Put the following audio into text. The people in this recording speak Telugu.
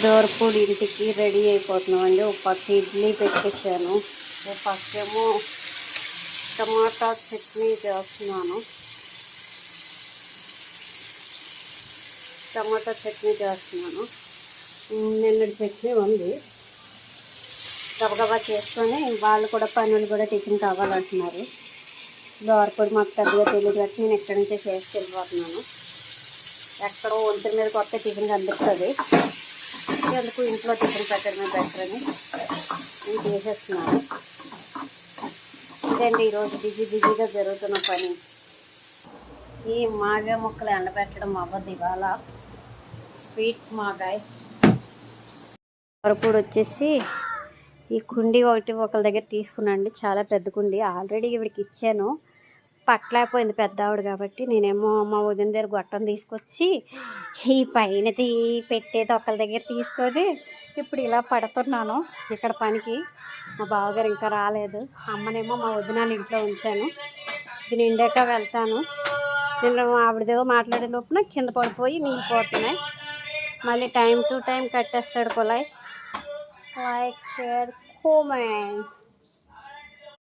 దోరపూడి ఇంటికి రెడీ అయిపోతున్నామండి. ఒక పక్క ఇడ్లీ పెట్టేసాను, ఒక పక్కేమో టమాటా చట్నీ చేస్తున్నాను. నిన్నటి చట్నీ ఉంది, గబగబా చేసుకొని వాళ్ళు కూడా పనులు కూడా టిఫిన్ కావాలంటున్నారు. దోరపూడి మాకు పెద్దగా తెలియదు కాబట్టి నేను ఎక్కడి నుంచే చేసుకెళ్ళిపోతున్నాను. ఎక్కడో ఒంటి మీద కొత్త టిఫిన్ కనిపిస్తుంది, ఎందుకు ఇంట్లో టిఫిన్ పెట్టడమే బెటర్ అని నేను చేసేస్తున్నాను. ఇదండి ఈరోజు బిజీగా జరుగుతున్న పని. ఈ మాగాయ ముక్కలు ఎండబెట్టడం అవ్వదు ఇవాళ. స్వీట్ మాగాయ వరపూడి వచ్చేసి ఈ కుండీ ఒకరి దగ్గర తీసుకున్నాండి. చాలా పెద్ద కుండీ, ఆల్రెడీ ఇవిడికి ఇచ్చాను, పట్టలేకపోయింది పెద్ద ఆవిడ కాబట్టి. నేనేమో మా వదిన దగ్గర గొట్టం తీసుకొచ్చి ఈ పైన పెట్టేది ఒకరి దగ్గర తీసుకొని ఇప్పుడు ఇలా పడుతున్నాను ఇక్కడ పనికి. మా బావగారు ఇంకా రాలేదు, అమ్మనేమో మా వదినాలు ఇంట్లో ఉంచాను. ఇది నిండాక వెళ్తాను. నేను ఆవిడదేవో మాట్లాడే లోపున కింద పడిపోయి నీళ్ళు పోతున్నాయి. మళ్ళీ టైం టు టైం కట్టేస్తాడు కుళాయి. Like, share, comment.